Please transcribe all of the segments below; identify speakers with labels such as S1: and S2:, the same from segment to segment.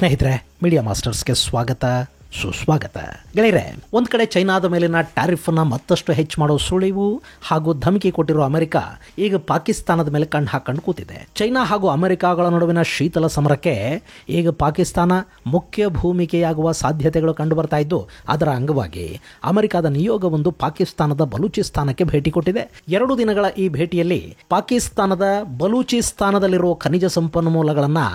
S1: ಸ್ನೇಹಿತರೆ, ಮೀಡಿಯಾ ಮಾಸ್ಟರ್ಸ್ಗೆ ಸ್ವಾಗತ, ಸುಸ್ವಾಗತ. ಗೆಳೆಯರೆ, ಒಂದು ಕಡೆ ಚೈನಾದ ಮೇಲಿನ ಟ್ಯಾರಿಫನ್ನು ಮತ್ತಷ್ಟು ಹೆಚ್ಚು ಮಾಡೋ ಸುಳಿವು ಹಾಗೂ ಧಮಕಿ ಕೊಟ್ಟಿರೋ ಅಮೆರಿಕ ಈಗ ಪಾಕಿಸ್ತಾನದ ಮೇಲೆ ಕಣ್ಣು ಹಾಕೊಂಡು ಕೂತಿದೆ. ಚೈನಾ ಹಾಗೂ ಅಮೆರಿಕಾಗಳ ನಡುವಿನ ಶೀತಲ ಸಮರಕ್ಕೆ ಈಗ ಪಾಕಿಸ್ತಾನ ಮುಖ್ಯ ಭೂಮಿಕೆಯಾಗುವ ಸಾಧ್ಯತೆಗಳು ಕಂಡು ಬರ್ತಾ ಇದ್ದು, ಅದರ ಅಂಗವಾಗಿ ಅಮೆರಿಕದ ನಿಯೋಗವೊಂದು ಪಾಕಿಸ್ತಾನದ ಬಲೂಚಿಸ್ತಾನಕ್ಕೆ ಭೇಟಿ ಕೊಟ್ಟಿದೆ. 2 ದಿನಗಳ ಈ ಭೇಟಿಯಲ್ಲಿ ಪಾಕಿಸ್ತಾನದ ಬಲೂಚಿಸ್ತಾನದಲ್ಲಿರುವ ಖನಿಜ ಸಂಪನ್ಮೂಲಗಳನ್ನು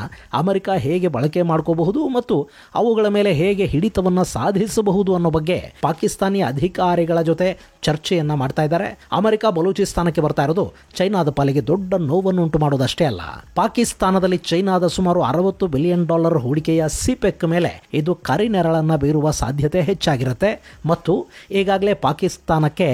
S1: ಅಮೆರಿಕ ಹೇಗೆ ಬಳಕೆ ಮಾಡ್ಕೋಬಹುದು ಮತ್ತು ಅವುಗಳ ಮೇಲೆ ಹೇಗೆ ಹಿಡಿತ ಸಾಧಿಸಬಹುದು ಅನ್ನೋ ಬಗ್ಗೆ ಪಾಕಿಸ್ತಾನಿ ಅಧಿಕಾರಿಗಳ ಜೊತೆ ಚರ್ಚೆಯನ್ನ ಮಾಡ್ತಾ ಇದ್ದಾರೆ. ಅಮೆರಿಕ ಬಲೂಚಿಸ್ತಾನಕ್ಕೆ ಬರ್ತಾ ಇರೋದು ಚೈನಾದ ಪಾಲಿಗೆ ದೊಡ್ಡ ನೋವನ್ನು ಉಂಟು ಮಾಡೋದಷ್ಟೇ ಅಲ್ಲ, ಪಾಕಿಸ್ತಾನದಲ್ಲಿ ಚೈನಾದ ಸುಮಾರು $60 ಬಿಲಿಯನ್ ಹೂಡಿಕೆಯ ಸಿಪೆಕ್ ಮೇಲೆ ಇದು ಕರಿನೆರಳನ್ನ ಬೀರುವ ಸಾಧ್ಯತೆ ಹೆಚ್ಚಾಗಿರುತ್ತೆ. ಮತ್ತು ಈಗಾಗಲೇ ಪಾಕಿಸ್ತಾನಕ್ಕೆ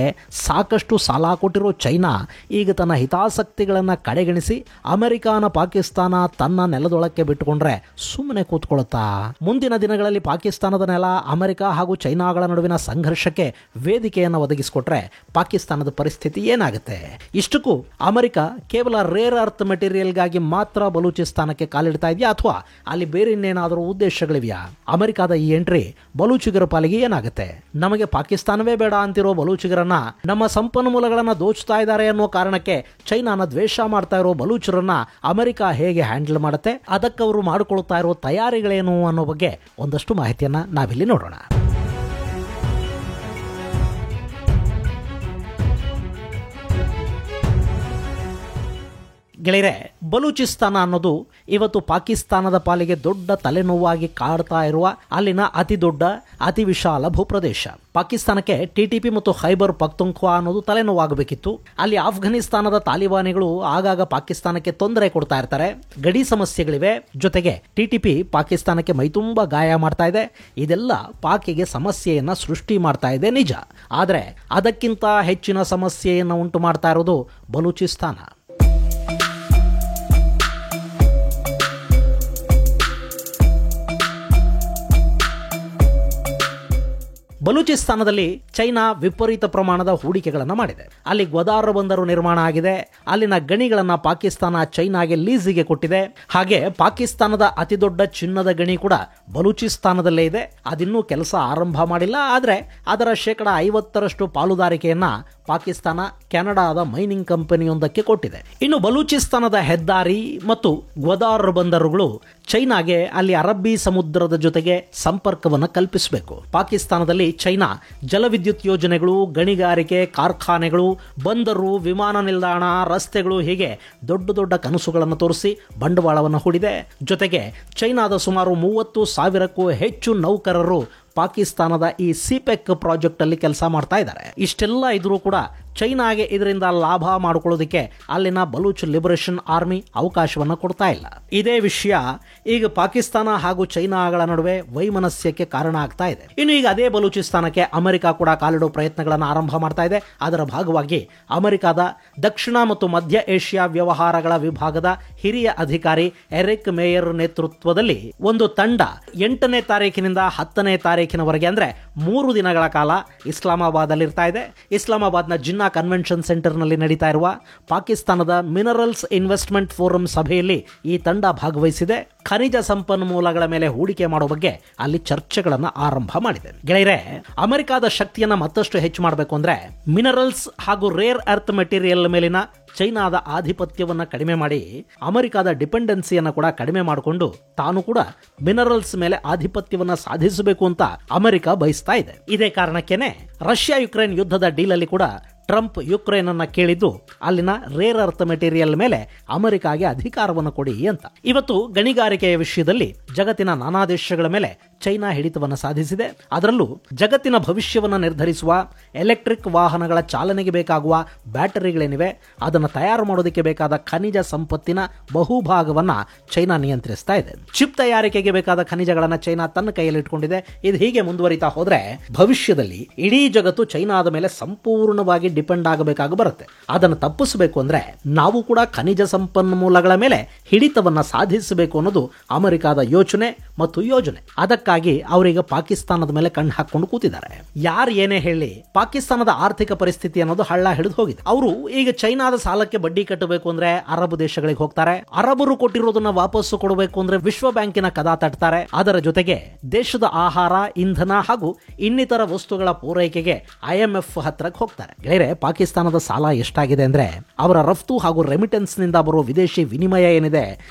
S1: ಸಾಕಷ್ಟು ಸಾಲ ಕೊಟ್ಟಿರೋ ಚೈನಾ ಈಗ ತನ್ನ ಹಿತಾಸಕ್ತಿಗಳನ್ನು ಕಡೆಗಣಿಸಿ ಅಮೆರಿಕಾನ ಪಾಕಿಸ್ತಾನ ತನ್ನ ನೆಲದೊಳಕ್ಕೆ ಬಿಟ್ಟುಕೊಂಡ್ರೆ ಸುಮ್ಮನೆ ಕೂತ್ಕೊಳ್ಳುತ್ತಾ? ಮುಂದಿನ ದಿನಗಳಲ್ಲಿ ಪಾಕಿಸ್ತಾನದ ನೆಲ ಅಮೆರಿಕ ಹಾಗೂ ಚೈನಾಗಳ ನಡುವಿನ ಸಂಘರ್ಷಕ್ಕೆ ವೇದಿಕೆಯನ್ನು ಒದಗಿಸಿಕೊಟ್ರೆ ಪಾಕಿಸ್ತಾನದ ಪರಿಸ್ಥಿತಿ ಏನಾಗುತ್ತೆ? ಇಷ್ಟಕ್ಕೂ ಅಮೆರಿಕ ಕೇವಲ ರೇರ್ ಅರ್ತ್ ಮೆಟೀರಿಯಲ್ಗಾಗಿ ಮಾತ್ರ ಬಲೂಚಿಸ್ತಾನಕ್ಕೆ ಕಾಲಿಡ್ತಾ ಇದೆಯಾ ಅಥವಾ ಅಲ್ಲಿ ಬೇರೆ ಇನ್ನೇನಾದರೂ ಉದ್ದೇಶಗಳಿವೆಯಾ? ಅಮೆರಿಕದ ಈ ಎಂಟ್ರಿ ಬಲೂಚಿಗರ ಪಾಲಿಗೆ ಏನಾಗುತ್ತೆ? ನಮಗೆ ಪಾಕಿಸ್ತಾನವೇ ಬೇಡ ಅಂತಿರೋ ಬಲೂಚಿಗರನ್ನ ನಮ್ಮ ಸಂಪನ್ಮೂಲಗಳನ್ನ ದೋಚ್ತಾ ಇದ್ದಾರೆ ಅನ್ನೋ ಕಾರಣಕ್ಕೆ ಚೈನಾನ ದ್ವೇಷ ಮಾಡ್ತಾ ಇರೋ ಬಲೂಚರನ್ನ ಅಮೆರಿಕ ಹೇಗೆ ಹ್ಯಾಂಡಲ್ ಮಾಡುತ್ತೆ, ಅದಕ್ಕೆ ಅವರು ಮಾಡಿಕೊಳ್ತಾ ಇರೋ ತಯಾರಿಗಳೇನು ಅನ್ನೋ ಬಗ್ಗೆ ಒಂದಷ್ಟು ಮಾಹಿತಿಯನ್ನ ನಾವಿಲ್ಲಿ ನೋಡೋಣ. ಗೆಳೆಯರೆ, ಬಲೂಚಿಸ್ತಾನ ಅನ್ನೋದು ಇವತ್ತು ಪಾಕಿಸ್ತಾನದ ಪಾಲಿಗೆ ದೊಡ್ಡ ತಲೆನೋವಾಗಿ ಕಾಡ್ತಾ ಇರುವ ಅಲ್ಲಿನ ಅತಿ ದೊಡ್ಡ ಅತಿ ವಿಶಾಲ ಭೂಪ್ರದೇಶ. ಪಾಕಿಸ್ತಾನಕ್ಕೆ ಟಿಟಿಪಿ ಮತ್ತು ಖೈಬರ್ ಪಖ್ತೂನ್ಖ್ವಾ ಅನ್ನೋದು ತಲೆನೋವಾಗಬೇಕಿತ್ತು. ಅಲ್ಲಿ ಆಫ್ಘನಿಸ್ತಾನದ ತಾಲಿಬಾನಿಗಳು ಆಗಾಗ ಪಾಕಿಸ್ತಾನಕ್ಕೆ ತೊಂದರೆ ಕೊಡ್ತಾ ಇರ್ತಾರೆ, ಗಡಿ ಸಮಸ್ಯೆಗಳಿವೆ, ಜೊತೆಗೆ ಟಿಟಿಪಿ ಪಾಕಿಸ್ತಾನಕ್ಕೆ ಮೈತುಂಬ ಗಾಯ ಮಾಡ್ತಾ ಇದೆ. ಇದೆಲ್ಲ ಪಾಕಿಗೆ ಸಮಸ್ಯೆಯನ್ನ ಸೃಷ್ಟಿ ಮಾಡ್ತಾ ಇದೆ ನಿಜ, ಆದರೆ ಅದಕ್ಕಿಂತ ಹೆಚ್ಚಿನ ಸಮಸ್ಯೆಯನ್ನು ಉಂಟು ಮಾಡ್ತಾ ಇರೋದು ಬಲೂಚಿಸ್ತಾನ. ಬಲೂಚಿಸ್ತಾನದಲ್ಲಿ ಚೈನಾ ವಿಪರೀತ ಪ್ರಮಾಣದ ಹೂಡಿಕೆಗಳನ್ನು ಮಾಡಿದೆ. ಅಲ್ಲಿ ಗ್ವದಾರ್ ಬಂದರು ನಿರ್ಮಾಣ ಆಗಿದೆ. ಅಲ್ಲಿನ ಗಣಿಗಳನ್ನು ಪಾಕಿಸ್ತಾನ ಚೈನಾಗೆ ಲೀಸಿಗೆ ಕೊಟ್ಟಿದೆ. ಹಾಗೆ ಪಾಕಿಸ್ತಾನದ ಅತಿದೊಡ್ಡ ಚಿನ್ನದ ಗಣಿ ಕೂಡ ಬಲೂಚಿಸ್ತಾನದಲ್ಲೇ ಇದೆ. ಅದಿನ್ನೂ ಕೆಲಸ ಆರಂಭ ಮಾಡಿಲ್ಲ, ಆದರೆ ಅದರ 50% ಪಾಲುದಾರಿಕೆಯನ್ನ ಪಾಕಿಸ್ತಾನ ಕೆನಡಾದ ಮೈನಿಂಗ್ ಕಂಪನಿಯೊಂದಕ್ಕೆ ಕೊಟ್ಟಿದೆ. ಇನ್ನು ಬಲೂಚಿಸ್ತಾನದ ಹೆದ್ದಾರಿ ಮತ್ತು ಗ್ವದಾರ್ ಬಂದರುಗಳು ಚೈನಾಗೆ ಅಲ್ಲಿ ಅರಬ್ಬಿ ಸಮುದ್ರದ ಜೊತೆಗೆ ಸಂಪರ್ಕವನ್ನು ಕಲ್ಪಿಸಬೇಕು. ಪಾಕಿಸ್ತಾನದಲ್ಲಿ ಚೈನಾ ಜಲವಿದ್ಯುತ್ ಯೋಜನೆಗಳು, ಗಣಿಗಾರಿಕೆ, ಕಾರ್ಖಾನೆಗಳು, ಬಂದರು, ವಿಮಾನ ನಿಲ್ದಾಣ, ರಸ್ತೆಗಳು ಹೀಗೆ ದೊಡ್ಡ ದೊಡ್ಡ ಕನಸುಗಳನ್ನು ತೋರಿಸಿ ಬಂಡವಾಳವನ್ನು ಹೂಡಿದೆ. ಜೊತೆಗೆ ಚೈನಾದ ಸುಮಾರು 30,000ಕ್ಕೂ ಹೆಚ್ಚು ನೌಕರರು ಪಾಕಿಸ್ತಾನದ ಈ ಸಿಪೆಕ್ ಪ್ರಾಜೆಕ್ಟ್ ಅಲ್ಲಿ ಕೆಲಸ ಮಾಡ್ತಾ ಇದ್ದಾರೆ. ಇಷ್ಟೆಲ್ಲ ಇದ್ರೂ ಕೂಡ ಚೈನಾಗೆ ಇದರಿಂದ ಲಾಭ ಮಾಡಿಕೊಳ್ಳೋದಕ್ಕೆ ಅಲ್ಲಿನ ಬಲೂಚ್ ಲಿಬರೇಷನ್ ಆರ್ಮಿ ಅವಕಾಶವನ್ನು ಕೊಡ್ತಾ ಇಲ್ಲ. ಇದೇ ವಿಷಯ ಈಗ ಪಾಕಿಸ್ತಾನ ಹಾಗೂ ಚೈನಾಗಳ ನಡುವೆ ವೈಮನಸ್ಯಕ್ಕೆ ಕಾರಣ ಆಗ್ತಾ ಇದೆ. ಇನ್ನು ಈಗ ಅದೇ ಬಲೂಚಿಸ್ತಾನಕ್ಕೆ ಅಮೆರಿಕ ಕೂಡ ಕಾಲಿಡೋ ಪ್ರಯತ್ನಗಳನ್ನು ಆರಂಭ ಮಾಡ್ತಾ ಇದೆ. ಅದರ ಭಾಗವಾಗಿ ಅಮೆರಿಕದ ದಕ್ಷಿಣ ಮತ್ತು ಮಧ್ಯ ಏಷ್ಯಾ ವ್ಯವಹಾರಗಳ ವಿಭಾಗದ ಹಿರಿಯ ಅಧಿಕಾರಿ ಎರಿಕ್ ಮೇಯರ್ ನೇತೃತ್ವದಲ್ಲಿ ಒಂದು ತಂಡ 8ನೇ ತಾರೀಕಿನಿಂದ 10ನೇ ತಾರೀಕಿನವರೆಗೆ ಅಂದ್ರೆ 3 ದಿನಗಳ ಕಾಲ ಇಸ್ಲಾಮಾಬಾದ್ ಅಲ್ಲಿ ಇರ್ತಾ ಇದೆ. ಇಸ್ಲಾಮಾಬಾದ್ನ ಜಿನ್ನಾ ಕನ್ವೆನ್ಷನ್ ಸೆಂಟರ್ ನಲ್ಲಿ ನಡೀತಾ ಇರುವ ಪಾಕಿಸ್ತಾನದ ಮಿನರಲ್ಸ್ ಇನ್ವೆಸ್ಟ್ಮೆಂಟ್ ಫೋರಂ ಸಭೆಯಲ್ಲಿ ಈ ತಂಡ ಭಾಗವಹಿಸಿದೆ. ಖನಿಜ ಸಂಪನ್ಮೂಲಗಳ ಮೇಲೆ ಹೂಡಿಕೆ ಮಾಡೋ ಬಗ್ಗೆ ಅಲ್ಲಿ ಚರ್ಚೆಗಳನ್ನು ಆರಂಭ ಮಾಡಿದೆ. ಗೆಳೆಯರೆ, ಅಮೆರಿಕದ ಶಕ್ತಿಯನ್ನ ಮತ್ತಷ್ಟು ಹೆಚ್ಚು ಮಾಡಬೇಕು ಅಂದ್ರೆ ಮಿನರಲ್ಸ್ ಹಾಗೂ ರೇರ್ ಅರ್ತ್ ಮೆಟೀರಿಯಲ್ ಮೇಲಿನ ಚೈನಾದ ಆಧಿಪತ್ಯವನ್ನು ಕಡಿಮೆ ಮಾಡಿ ಅಮೆರಿಕದ ಡಿಪೆಂಡೆನ್ಸಿಯನ್ನು ಕೂಡ ಕಡಿಮೆ ಮಾಡಿಕೊಂಡು ತಾನು ಕೂಡ ಮಿನರಲ್ಸ್ ಮೇಲೆ ಆಧಿಪತ್ಯವನ್ನು ಸಾಧಿಸಬೇಕು ಅಂತ ಅಮೆರಿಕ ಬಯಸ್ತಾ ಇದೆ. ಇದೇ ಕಾರಣಕ್ಕೇನೆ ರಷ್ಯಾ ಯುಕ್ರೇನ್ ಯುದ್ಧದ ಡೀಲ್ ಅಲ್ಲಿ ಕೂಡ ಟ್ರಂಪ್ ಯುಕ್ರೇನ್ ಅನ್ನ ಕೇಳಿದ್ದು ಅಲ್ಲಿನ ರೇರ್ ಅರ್ತ್ ಮೆಟೀರಿಯಲ್ ಮೇಲೆ ಅಮೆರಿಕಾಗೆ ಅಧಿಕಾರವನ್ನು ಕೊಡಿ ಅಂತ. ಇವತ್ತು ಗಣಿಗಾರಿಕೆಯ ವಿಷಯದಲ್ಲಿ ಜಗತ್ತಿನ ನಾನಾ ದೇಶಗಳ ಮೇಲೆ ಚೈನಾ ಹಿಡಿತವನ್ನು ಸಾಧಿಸಿದೆ. ಅದರಲ್ಲೂ ಜಗತ್ತಿನ ಭವಿಷ್ಯವನ್ನು ನಿರ್ಧರಿಸುವ ಎಲೆಕ್ಟ್ರಿಕ್ ವಾಹನಗಳ ಚಾಲನೆಗೆ ಬೇಕಾಗುವ ಬ್ಯಾಟರಿಗಳೇನಿವೆ ಅದನ್ನು ತಯಾರು ಮಾಡೋದಕ್ಕೆ ಬೇಕಾದ ಖನಿಜ ಸಂಪತ್ತಿನ ಬಹುಭಾಗವನ್ನ ಚೈನಾ ನಿಯಂತ್ರಿಸ್ತಾ ಇದೆ. ಚಿಪ್ ತಯಾರಿಕೆಗೆ ಬೇಕಾದ ಖನಿಜಗಳನ್ನು ಚೈನಾ ತನ್ನ ಕೈಯಲ್ಲಿ ಇಟ್ಕೊಂಡಿದೆ. ಇದು ಹೀಗೆ ಮುಂದುವರಿತಾ ಹೋದ್ರೆ ಭವಿಷ್ಯದಲ್ಲಿ ಇಡೀ ಜಗತ್ತು ಚೈನಾದ ಮೇಲೆ ಸಂಪೂರ್ಣವಾಗಿ ಡಿಪೆಂಡ್ ಆಗಬೇಕಾಗಿ ಬರುತ್ತೆ. ಅದನ್ನು ತಪ್ಪಿಸಬೇಕು ಅಂದ್ರೆ ನಾವು ಕೂಡ ಖನಿಜ ಸಂಪನ್ಮೂಲಗಳ ಮೇಲೆ ಹಿಡಿತವನ್ನ ಸಾಧಿಸಬೇಕು ಅನ್ನೋದು ಅಮೆರಿಕದ ಯೋಚನೆ ಮತ್ತು ಯೋಜನೆ. ಅದಕ್ಕಾಗಿ ಅದಕ್ಕಾಗಿ ಅವರೀಗ ಪಾಕಿಸ್ತಾನದ ಮೇಲೆ ಕಣ್ಣು ಹಾಕೊಂಡು ಕೂತಿದ್ದಾರೆ. ಯಾರು ಏನೇ ಹೇಳಿ ಪಾಕಿಸ್ತಾನದ ಆರ್ಥಿಕ ಪರಿಸ್ಥಿತಿ ಅನ್ನೋದು ಹಳ್ಳ ಹಿಡಿದು ಹೋಗಿದೆ. ಅವರು ಈಗ ಚೈನಾದ ಸಾಲಕ್ಕೆ ಬಡ್ಡಿ ಕಟ್ಟಬೇಕು ಅಂದ್ರೆ ಅರಬ್ ದೇಶಗಳಿಗೆ ಹೋಗ್ತಾರೆ. ಅರಬರು ಕೊಟ್ಟಿರೋದನ್ನ ವಾಪಸ್ಸು ಕೊಡಬೇಕು ಅಂದ್ರೆ ವಿಶ್ವ ಬ್ಯಾಂಕಿನ ಕದ ತಟ್ತಾರೆ. ಅದರ ಜೊತೆಗೆ ದೇಶದ ಆಹಾರ, ಇಂಧನ ಹಾಗೂ ಇನ್ನಿತರ ವಸ್ತುಗಳ ಪೂರೈಕೆಗೆ IMF ಹತ್ರಕ್ಕೆ ಹೋಗ್ತಾರೆ. ಗೆಳೆಯರೆ, ಪಾಕಿಸ್ತಾನದ ಸಾಲ ಎಷ್ಟಾಗಿದೆ ಅಂದ್ರೆ ಅವರ ರಫ್ತು ಹಾಗೂ ರೆಮಿಟೆನ್ಸ್ ನಿಂದ ಬರುವ ವಿದೇಶಿ ವಿನಿಮಯ ಏನಿದೆ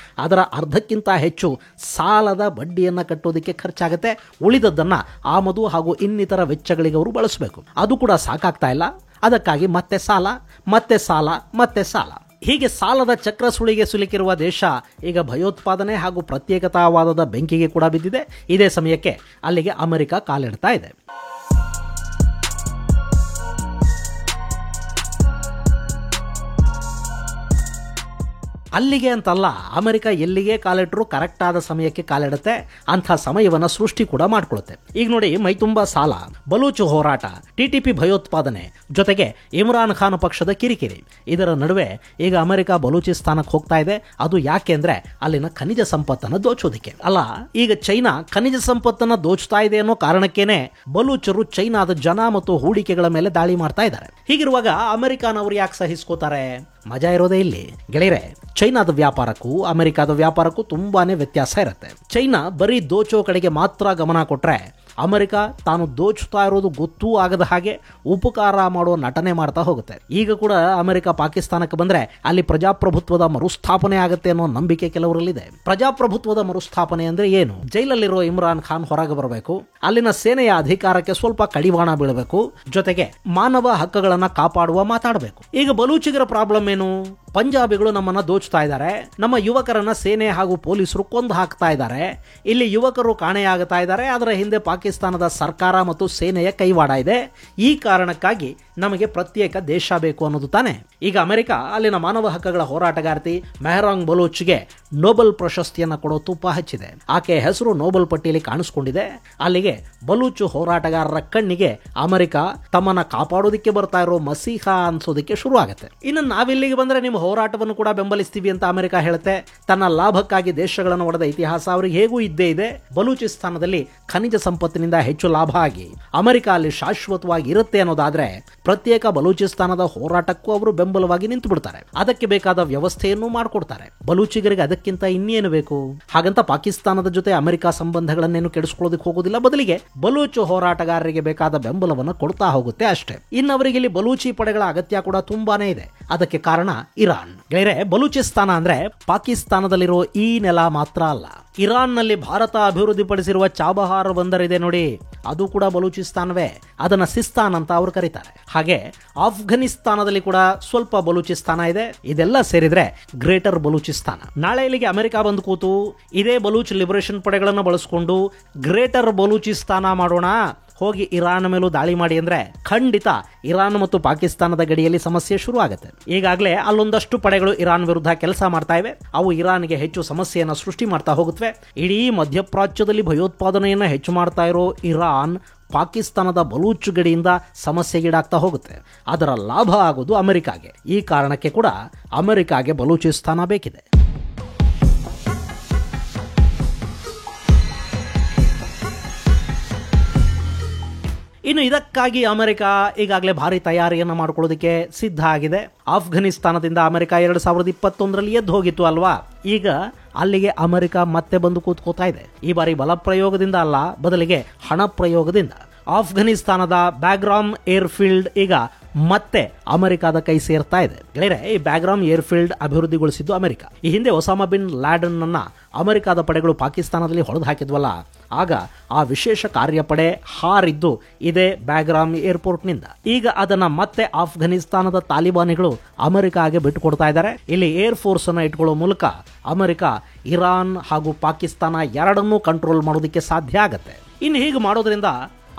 S1: ಅದರ ಅರ್ಧಕ್ಕಿಂತ ಹೆಚ್ಚು ಸಾಲದ ಬಡ್ಡಿಯನ್ನ ಕಟ್ಟೋದಕ್ಕೆ ಖರ್ಚಾಗುತ್ತೆ. ಉಳಿದದ್ದನ್ನ ಆಮದು ಹಾಗೂ ಇನ್ನಿತರ ವೆಚ್ಚಗಳಿಗೆ ಅವರು ಬಳಸಬೇಕು. ಅದು ಕೂಡ ಸಾಕಾಗ್ತಾ ಇಲ್ಲ. ಅದಕ್ಕಾಗಿ ಮತ್ತೆ ಸಾಲ, ಮತ್ತೆ ಸಾಲ, ಮತ್ತೆ ಸಾಲ. ಹೀಗೆ ಸಾಲದ ಚಕ್ರ ಸುಳಿಗೆ ಸಿಲುಕಿರುವ ದೇಶ ಈಗ ಭಯೋತ್ಪಾದನೆ ಹಾಗೂ ಪ್ರತ್ಯೇಕತಾವಾದದ ಬೆಂಕಿಗೆ ಕೂಡ ಬಿದ್ದಿದೆ. ಇದೇ ಸಮಯಕ್ಕೆ ಅಲ್ಲಿಗೆ ಅಮೆರಿಕ ಕಾಲಿಡ್ತಾ ಇದೆ. ಅಲ್ಲಿಗೆ ಅಂತಲ್ಲ, ಅಮೆರಿಕ ಎಲ್ಲಿಗೆ ಕಾಲಿಟ್ಟರೂ ಕರೆಕ್ಟ್ ಆದ ಸಮಯಕ್ಕೆ ಕಾಲಿಡುತ್ತೆ. ಅಂಥ ಸಮಯವನ್ನು ಸೃಷ್ಟಿ ಕೂಡ ಮಾಡ್ಕೊಳುತ್ತೆ. ಈಗ ನೋಡಿ, ಮೈತುಂಬ ಸಾಲ, ಬಲೂಚ್ ಹೋರಾಟ, TTP ಭಯೋತ್ಪಾದನೆ, ಜೊತೆಗೆ ಇಮ್ರಾನ್ ಖಾನ್ ಪಕ್ಷದ ಕಿರಿಕಿರಿ, ಇದರ ನಡುವೆ ಈಗ ಅಮೆರಿಕ ಬಲೂಚಿಸ್ತಾನಕ್ಕೆ ಹೋಗ್ತಾ ಇದೆ. ಅದು ಯಾಕೆ ಅಂದ್ರೆ ಅಲ್ಲಿನ ಖನಿಜ ಸಂಪತ್ತನ್ನು ದೋಚೋದಕ್ಕೆ. ಅಲ್ಲ, ಈಗ ಚೈನಾ ಖನಿಜ ಸಂಪತ್ತನ್ನು ದೋಚ್ತಾ ಇದೆ ಅನ್ನೋ ಕಾರಣಕ್ಕೇನೆ ಬಲೂಚರು ಚೈನಾದ ಜನ ಮತ್ತು ಹೂಡಿಕೆಗಳ ಮೇಲೆ ದಾಳಿ ಮಾಡ್ತಾ ಇದ್ದಾರೆ. ಹೀಗಿರುವಾಗ ಅಮೆರಿಕನವರು ಯಾಕೆ ಸಹಿಸ್ಕೋತಾರೆ? ಮಜಾ ಇರೋದೇ ಇಲ್ಲಿ. ಗೆಳೆಯರೆ, ಚೈನಾದ ವ್ಯಾಪಾರಕ್ಕೂ ಅಮೆರಿಕದ ವ್ಯಾಪಾರಕ್ಕೂ ತುಂಬಾನೇ ವ್ಯತ್ಯಾಸ ಇರುತ್ತೆ. ಚೈನಾ ಬರೀ ದೋಚೋ ಕಡೆಗೆ ಮಾತ್ರ ಗಮನ ಕೊಟ್ರೆ, ಅಮೆರಿಕ ತಾನು ದೋಚುತ್ತಾ ಇರೋದು ಗೊತ್ತೂ ಆಗದ ಹಾಗೆ ಉಪಕಾರ ಮಾಡುವ ನಟನೆ ಮಾಡ್ತಾ ಹೋಗುತ್ತೆ. ಈಗ ಕೂಡ ಅಮೆರಿಕ ಪಾಕಿಸ್ತಾನಕ್ಕೆ ಬಂದ್ರೆ ಅಲ್ಲಿ ಪ್ರಜಾಪ್ರಭುತ್ವದ ಮರುಸ್ಥಾಪನೆ ಆಗುತ್ತೆ ಅನ್ನೋ ನಂಬಿಕೆ ಕೆಲವರಲ್ಲಿದೆ. ಪ್ರಜಾಪ್ರಭುತ್ವದ ಮರುಸ್ಥಾಪನೆ ಅಂದ್ರೆ ಏನು? ಜೈಲಲ್ಲಿರೋ ಇಮ್ರಾನ್ ಖಾನ್ ಹೊರಗೆ ಬರಬೇಕು, ಅಲ್ಲಿನ ಸೇನೆಯ ಅಧಿಕಾರಕ್ಕೆ ಸ್ವಲ್ಪ ಕಡಿವಾಣ ಬೀಳಬೇಕು, ಜೊತೆಗೆ ಮಾನವ ಹಕ್ಕುಗಳನ್ನ ಕಾಪಾಡುವ ಮಾತಾಡಬೇಕು. ಈಗ ಬಲೂಚಿಗರ ಪ್ರಾಬ್ಲಮ್ ಏನು? ಪಂಜಾಬಿಗಳು ನಮ್ಮನ್ನ ದೋಚ್ತಾ ಇದ್ದಾರೆ, ನಮ್ಮ ಯುವಕರನ್ನ ಸೇನೆ ಹಾಗೂ ಪೊಲೀಸರು ಕೊಂದು ಹಾಕ್ತಾ ಇದ್ದಾರೆ, ಇಲ್ಲಿ ಯುವಕರು ಕಾಣೆಯಾಗ್ತಾ ಇದ್ದಾರೆ, ಅದರ ಹಿಂದೆ ಪಾಕಿಸ್ತಾನದ ಸರ್ಕಾರ ಮತ್ತು ಸೇನೆಯ ಕೈವಾಡ ಇದೆ. ಈ ಕಾರಣಕ್ಕಾಗಿ ನಮಗೆ ಪ್ರತ್ಯೇಕ ದೇಶ ಬೇಕು ಅನ್ನೋದು ತಾನೆ. ಈಗ ಅಮೆರಿಕ ಅಲ್ಲಿನ ಮಾನವ ಹಕ್ಕುಗಳ ಹೋರಾಟಗಾರ್ತಿ ಮೆಹರಾಂಗ್ ಬಲೂಚ್ಗೆ ನೊಬೆಲ್ ಪ್ರಶಸ್ತಿಯನ್ನು ಕೊಡೋ ತುಪ್ಪ ಹಚ್ಚಿದೆ. ಆಕೆ ಹೆಸರು ನೊಬೆಲ್ ಪಟ್ಟಿಯಲ್ಲಿ ಕಾಣಿಸ್ಕೊಂಡಿದೆ. ಅಲ್ಲಿಗೆ ಬಲೂಚ್ ಹೋರಾಟಗಾರರ ಕಣ್ಣಿಗೆ ಅಮೆರಿಕ ತಮ್ಮನ್ನ ಕಾಪಾಡೋದಕ್ಕೆ ಬರ್ತಾ ಇರೋ ಮಸೀಹ ಅನ್ಸೋದಕ್ಕೆ ಶುರು ಆಗುತ್ತೆ. ಇನ್ನು ನಾವಿಲ್ಲಿಗೆ ಬಂದ್ರೆ ನಿಮ್ಮ ಹೋರಾಟವನ್ನು ಕೂಡ ಬೆಂಬಲಿಸ್ತೀವಿ ಅಂತ ಅಮೆರಿಕ ಹೇಳುತ್ತೆ. ತನ್ನ ಲಾಭಕ್ಕಾಗಿ ದೇಶಗಳನ್ನು ಒಡೆದ ಇತಿಹಾಸ ಅವರಿಗೆ ಹೇಗೂ ಇದ್ದೇ ಇದೆ. ಬಲೂಚಿಸ್ತಾನದಲ್ಲಿ ಖನಿಜ ಸಂಪತ್ತಿನಿಂದ ಹೆಚ್ಚು ಲಾಭ ಆಗಿ ಅಮೆರಿಕ ಅಲ್ಲಿ ಶಾಶ್ವತವಾಗಿ ಇರುತ್ತೆ ಅನ್ನೋದಾದ್ರೆ ಪ್ರತ್ಯೇಕ ಬಲೂಚಿಸ್ತಾನದ ಹೋರಾಟಕ್ಕೂ ಅವರು ಬೆಂಬಲವಾಗಿ ನಿಂತು ಬಿಡ್ತಾರೆ. ಅದಕ್ಕೆ ಬೇಕಾದ ವ್ಯವಸ್ಥೆಯನ್ನು ಮಾಡಿಕೊಡ್ತಾರೆ. ಬಲೂಚಿಗರಿಗೆ ಅದಕ್ಕಿಂತ ಇನ್ನೇನು ಬೇಕು? ಹಾಗಂತ ಪಾಕಿಸ್ತಾನದ ಜೊತೆ ಅಮೆರಿಕ ಸಂಬಂಧಗಳನ್ನೇನು ಕೆಡಿಸ್ಕೊಳ್ಳೋದಕ್ಕೆ ಹೋಗೋದಿಲ್ಲ. ಬದಲಿಗೆ ಬಲೂಚ್ ಹೋರಾಟಗಾರರಿಗೆ ಬೇಕಾದ ಬೆಂಬಲವನ್ನು ಕೊಡ್ತಾ ಹೋಗುತ್ತೆ ಅಷ್ಟೇ. ಇನ್ನವರಿಗೆ ಇಲ್ಲಿ ಬಲೂಚಿ ಪಡೆಗಳ ಅಗತ್ಯ ಕೂಡ ತುಂಬಾನೇ ಇದೆ. ಅದಕ್ಕೆ ಕಾರಣ ಇರಾನ್. ಗೆಳೆಯರೆ, ಬಲೂಚಿಸ್ತಾನ ಅಂದ್ರೆ ಪಾಕಿಸ್ತಾನದಲ್ಲಿರೋ ಈ ನೆಲ ಮಾತ್ರ ಅಲ್ಲ. ಇರಾನ್ನಲ್ಲಿ ಭಾರತ ಅಭಿವೃದ್ಧಿಪಡಿಸಿರುವ ಚಾಬಹಾರ್ ಬಂದರಿದೆ ನೋಡಿ, ಅದು ಕೂಡ ಬಲೂಚಿಸ್ತಾನವೇ. ಅದನ್ನ ಸಿಸ್ತಾನ್ ಅಂತ ಅವರು ಕರೀತಾರೆ. ಹಾಗೆ ಆಫ್ಘನಿಸ್ತಾನದಲ್ಲಿ ಕೂಡ ಸ್ವಲ್ಪ ಬಲೂಚಿಸ್ತಾನ ಇದೆ. ಇದೆಲ್ಲ ಸೇರಿದ್ರೆ ಗ್ರೇಟರ್ ಬಲೂಚಿಸ್ತಾನ. ನಾಳೆ ಇಲ್ಲಿಗೆ ಅಮೆರಿಕ ಬಂದು ಕೂತು ಇದೇ ಬಲೂಚ್ ಲಿಬರೇಷನ್ ಪಡೆಗಳನ್ನು ಬಳಸಿಕೊಂಡು ಗ್ರೇಟರ್ ಬಲೂಚಿಸ್ತಾನ ಮಾಡೋಣ, ಹೋಗಿ ಇರಾನ್ ಮೇಲೂ ದಾಳಿ ಮಾಡಿ ಅಂದ್ರೆ ಖಂಡಿತ ಇರಾನ್ ಮತ್ತು ಪಾಕಿಸ್ತಾನದ ಗಡಿಯಲ್ಲಿ ಸಮಸ್ಯೆ ಶುರು ಆಗುತ್ತೆ. ಈಗಾಗಲೇ ಅಲ್ಲೊಂದಷ್ಟು ಪಡೆಗಳು ಇರಾನ್ ವಿರುದ್ಧ ಕೆಲಸ ಮಾಡ್ತಾ ಇವೆ. ಅವು ಇರಾನ್ಗೆ ಹೆಚ್ಚು ಸಮಸ್ಯೆಯನ್ನು ಸೃಷ್ಟಿ ಮಾಡ್ತಾ ಹೋಗುತ್ತವೆ. ಇಡೀ ಮಧ್ಯಪ್ರಾಚ್ಯದಲ್ಲಿ ಭಯೋತ್ಪಾದನೆಯನ್ನು ಹೆಚ್ಚು ಮಾಡ್ತಾ ಇರೋ ಇರಾನ್ ಪಾಕಿಸ್ತಾನದ ಬಲೂಚ್ ಗಡಿಯಿಂದ ಸಮಸ್ಯೆಗೀಡಾಗ್ತಾ ಹೋಗುತ್ತೆ. ಅದರ ಲಾಭ ಆಗೋದು ಅಮೆರಿಕಾಗೆ. ಈ ಕಾರಣಕ್ಕೆ ಕೂಡ ಅಮೆರಿಕಾಗೆ ಬಲೂಚಿಸ್ತಾನ ಬೇಕಿದೆ. ಇನ್ನು ಇದಕ್ಕಾಗಿ ಅಮೆರಿಕ ಈಗಾಗಲೇ ಭಾರಿ ತಯಾರಿಯನ್ನು ಮಾಡಿಕೊಳ್ಳೋದಕ್ಕೆ ಸಿದ್ಧ ಆಗಿದೆ. ಆಫ್ಘನಿಸ್ತಾನದಿಂದ ಅಮೆರಿಕ 2021ರಲ್ಲಿ ಎದ್ದು ಹೋಗಿತ್ತು ಅಲ್ವಾ? ಈಗ ಅಲ್ಲಿಗೆ ಅಮೆರಿಕ ಮತ್ತೆ ಬಂದು ಕೂತ್ಕೋತಾ ಇದೆ. ಈ ಬಾರಿ ಬಲ ಪ್ರಯೋಗದಿಂದ ಅಲ್ಲ, ಬದಲಿಗೆ ಹಣ ಪ್ರಯೋಗದಿಂದ. ಆಫ್ಘನಿಸ್ತಾನದ ಬ್ಯಾಗ್ರಾಮ್ ಏರ್ಫೀಲ್ಡ್ ಈಗ ಮತ್ತೆ ಅಮೆರಿಕದ ಕೈ ಸೇರ್ತಾ ಇದೆ. ಗೆಳೆಯರೆ, ಈ ಬ್ಯಾಗ್ರಾಮ್ ಏರ್ಫೀಲ್ಡ್ ಅಭಿವೃದ್ಧಿಗೊಳಿಸಿದ್ದು ಅಮೆರಿಕ. ಈ ಹಿಂದೆ ಒಸಾಮಾ ಬಿನ್ ಲ್ಯಾಡನ್ ಅನ್ನ ಅಮೆರಿಕದ ಪಡೆಗಳು ಪಾಕಿಸ್ತಾನದಲ್ಲಿ ಹೊಡೆದು ಹಾಕಿದ್ವಲ್ಲ, ಆಗ ಆ ವಿಶೇಷ ಕಾರ್ಯಪಡೆ ಹಾರಿದ್ದು ಇದೇ ಬ್ಯಾಗ್ರಾಮ್ ಏರ್ಪೋರ್ಟ್ನಿಂದ. ಈಗ ಅದನ್ನ ಮತ್ತೆ ಆಫ್ಘನಿಸ್ತಾನದ ತಾಲಿಬಾನಿಗಳು ಅಮೆರಿಕಾಗೆ ಬಿಟ್ಟುಕೊಡ್ತಾ ಇದ್ದಾರೆ. ಇಲ್ಲಿ ಏರ್ ಫೋರ್ಸ್ ಅನ್ನ ಇಟ್ಕೊಳ್ಳೋ ಮೂಲಕ ಅಮೆರಿಕ ಇರಾನ್ ಹಾಗೂ ಪಾಕಿಸ್ತಾನ ಎರಡನ್ನೂ ಕಂಟ್ರೋಲ್ ಮಾಡೋದಕ್ಕೆ ಸಾಧ್ಯ ಆಗತ್ತೆ. ಇನ್ನು ಹೀಗೆ ಮಾಡೋದ್ರಿಂದ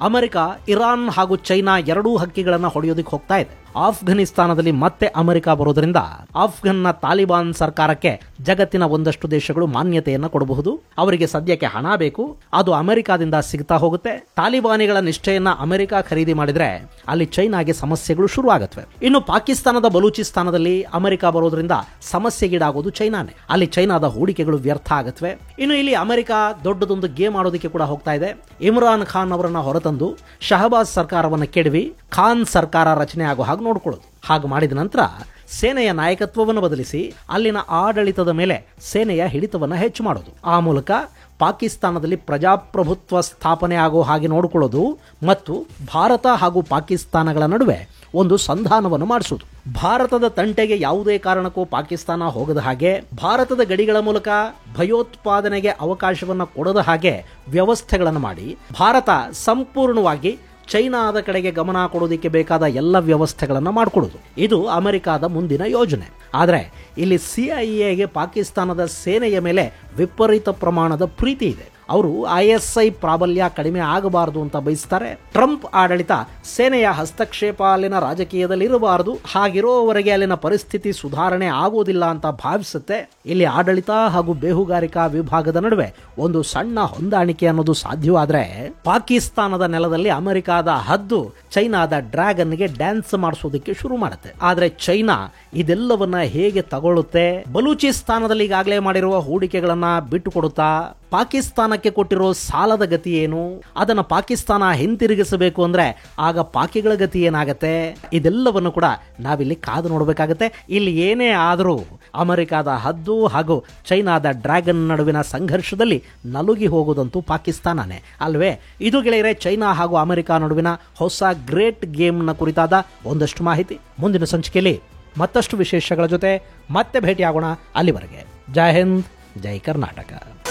S1: ಅಮೆರಿಕ ಇರಾನ್ ಹಾಗೂ ಚೈನಾ ಎರಡೂ ಹಕ್ಕಿಗಳನ್ನು ಹೊಡೆಯೋದಕ್ಕೆ ಹೋಗ್ತಾ ಇದೆ. ಆಫ್ಘನಿಸ್ತಾನದಲ್ಲಿ ಮತ್ತೆ ಅಮೆರಿಕ ಬರೋದ್ರಿಂದ ಆಫ್ಘನ್ನ ತಾಲಿಬಾನ್ ಸರ್ಕಾರಕ್ಕೆ ಜಗತ್ತಿನ ಒಂದಷ್ಟು ದೇಶಗಳು ಮಾನ್ಯತೆಯನ್ನು ಕೊಡಬಹುದು. ಅವರಿಗೆ ಸದ್ಯಕ್ಕೆ ಹಣ ಬೇಕು, ಅದು ಅಮೆರಿಕಾದಿಂದ ಸಿಗ್ತಾ ಹೋಗುತ್ತೆ. ತಾಲಿಬಾನಿಗಳ ನಿಷ್ಠೆಯನ್ನ ಅಮೆರಿಕ ಖರೀದಿ ಮಾಡಿದ್ರೆ ಅಲ್ಲಿ ಚೈನಾಗೆ ಸಮಸ್ಯೆಗಳು ಶುರು ಆಗತ್ವೆ. ಇನ್ನು ಪಾಕಿಸ್ತಾನದ ಬಲೂಚಿಸ್ತಾನದಲ್ಲಿ ಅಮೆರಿಕ ಬರೋದ್ರಿಂದ ಸಮಸ್ಯೆಗೀಡಾಗೋದು ಚೈನಾನೇ. ಅಲ್ಲಿ ಚೈನಾದ ಹೂಡಿಕೆಗಳು ವ್ಯರ್ಥ ಆಗತ್ವೆ. ಇನ್ನು ಇಲ್ಲಿ ಅಮೆರಿಕ ದೊಡ್ಡದೊಂದು ಗೇಮ್ ಆಡೋದಕ್ಕೆ ಕೂಡ ಹೋಗ್ತಾ ಇದೆ. ಇಮ್ರಾನ್ ಖಾನ್ ಅವರನ್ನ ಹೊರತಂದು ಶಹಬಾಜ್ ಸರ್ಕಾರವನ್ನು ಕೆಡವಿ ಖಾನ್ ಸರ್ಕಾರ ರಚನೆ ಆಗೋ ಹಾಗೆ ನೋಡ್ಕೊಳ್ಳೋದು. ಹಾಗೆ ಮಾಡಿದ ನಂತರ ಸೇನೆಯ ನಾಯಕತ್ವವನ್ನು ಬದಲಿಸಿ ಅಲ್ಲಿನ ಆಡಳಿತದ ಮೇಲೆ ಸೇನೆಯ ಹಿಡಿತವನ್ನು ಹೆಚ್ಚು ಮಾಡೋದು. ಆ ಮೂಲಕ ಪಾಕಿಸ್ತಾನದಲ್ಲಿ ಪ್ರಜಾಪ್ರಭುತ್ವ ಸ್ಥಾಪನೆ ಆಗೋ ಹಾಗೆ ನೋಡಿಕೊಳ್ಳೋದು ಮತ್ತು ಭಾರತ ಹಾಗೂ ಪಾಕಿಸ್ತಾನಗಳ ನಡುವೆ ಒಂದು ಸಂಧಾನವನ್ನು ಮಾಡಿಸೋದು. ಭಾರತದ ತಂಟೆಗೆ ಯಾವುದೇ ಕಾರಣಕ್ಕೂ ಪಾಕಿಸ್ತಾನ ಹೋಗದ ಹಾಗೆ, ಭಾರತದ ಗಡಿಗಳ ಮೂಲಕ ಭಯೋತ್ಪಾದನೆಗೆ ಅವಕಾಶವನ್ನು ಕೊಡದ ಹಾಗೆ ವ್ಯವಸ್ಥೆಗಳನ್ನು ಮಾಡಿ ಭಾರತ ಸಂಪೂರ್ಣವಾಗಿ ಚೈನಾದ ಕಡೆಗೆ ಗಮನ ಕೊಡೋದಕ್ಕೆ ಬೇಕಾದ ಎಲ್ಲ ವ್ಯವಸ್ಥೆಗಳನ್ನು ಮಾಡಿಕೊಡೋದು. ಇದು ಅಮೆರಿಕದ ಮುಂದಿನ ಯೋಜನೆ. ಆದರೆ ಇಲ್ಲಿ CIA ಪಾಕಿಸ್ತಾನದ ಸೇನೆಯ ಮೇಲೆ ವಿಪರೀತ ಪ್ರಮಾಣದ ಪ್ರೀತಿ ಇದೆ. ಅವರು ISI ಪ್ರಾಬಲ್ಯ ಕಡಿಮೆ ಆಗಬಾರದು ಅಂತ ಬಯಸ್ತಾರೆ. ಟ್ರಂಪ್ ಆಡಳಿತ ಸೇನೆಯ ಹಸ್ತಕ್ಷೇಪ ಅಲ್ಲಿನ ರಾಜಕೀಯದಲ್ಲಿ ಇರಬಾರದು, ಹಾಗಿರೋವರೆಗೆ ಅಲ್ಲಿನ ಪರಿಸ್ಥಿತಿ ಸುಧಾರಣೆ ಆಗೋದಿಲ್ಲ ಅಂತ ಭಾವಿಸುತ್ತೆ. ಇಲ್ಲಿ ಆಡಳಿತ ಹಾಗೂ ಬೇಹುಗಾರಿಕಾ ವಿಭಾಗದ ನಡುವೆ ಒಂದು ಸಣ್ಣ ಹೊಂದಾಣಿಕೆ ಅನ್ನೋದು ಸಾಧ್ಯವಾದರೆ ಪಾಕಿಸ್ತಾನದ ನೆಲದಲ್ಲಿ ಅಮೆರಿಕಾದ ಹದ್ದು ಚೈನಾದ ಡ್ರ್ಯಾಗನ್ಗೆ ಡ್ಯಾನ್ಸ್ ಮಾಡಿಸೋದಕ್ಕೆ ಶುರು ಮಾಡುತ್ತೆ. ಆದರೆ ಚೈನಾ ಇದೆಲ್ಲವನ್ನ ಹೇಗೆ ತಗೊಳ್ಳುತ್ತೆ? ಬಲೂಚಿಸ್ತಾನದಲ್ಲಿ ಈಗಾಗಲೇ ಮಾಡಿರುವ ಹೂಡಿಕೆಗಳನ್ನ ಬಿಟ್ಟು ಕೊಡುತ್ತಾ? ಪಾಕಿಸ್ತಾನಕ್ಕೆ ಕೊಟ್ಟಿರೋ ಸಾಲದ ಗತಿ ಏನು? ಅದನ್ನು ಪಾಕಿಸ್ತಾನ ಹಿಂತಿರುಗಿಸಬೇಕು ಅಂದ್ರೆ ಆಗ ಪಾಕಿಗಳ ಗತಿ ಏನಾಗತ್ತೆ? ಇದೆಲ್ಲವನ್ನು ಕೂಡ ನಾವಿಲ್ಲಿ ಕಾದು ನೋಡಬೇಕಾಗತ್ತೆ. ಇಲ್ಲಿ ಏನೇ ಆದರೂ ಅಮೆರಿಕಾದ ಹದ್ದು ಹಾಗೂ ಚೈನಾದ ಡ್ರ್ಯಾಗನ್ ನಡುವಿನ ಸಂಘರ್ಷದಲ್ಲಿ ನಲುಗಿ ಹೋಗೋದಂತೂ ಪಾಕಿಸ್ತಾನನೇ ಅಲ್ವೇ? ಇದು ಗೆಳೆಯರೆ ಚೈನಾ ಹಾಗೂ ಅಮೆರಿಕ ನಡುವಿನ ಹೊಸ ಗ್ರೇಟ್ ಗೇಮ್ನ ಕುರಿತಾದ ಒಂದಷ್ಟು ಮಾಹಿತಿ. ಮುಂದಿನ ಸಂಚಿಕೆಯಲ್ಲಿ ಮತ್ತಷ್ಟು ವಿಶೇಷಗಳ ಜೊತೆ ಮತ್ತೆ ಭೇಟಿಯಾಗೋಣ. ಅಲ್ಲಿವರೆಗೆ ಜೈ ಹಿಂದ್, ಜೈ ಕರ್ನಾಟಕ.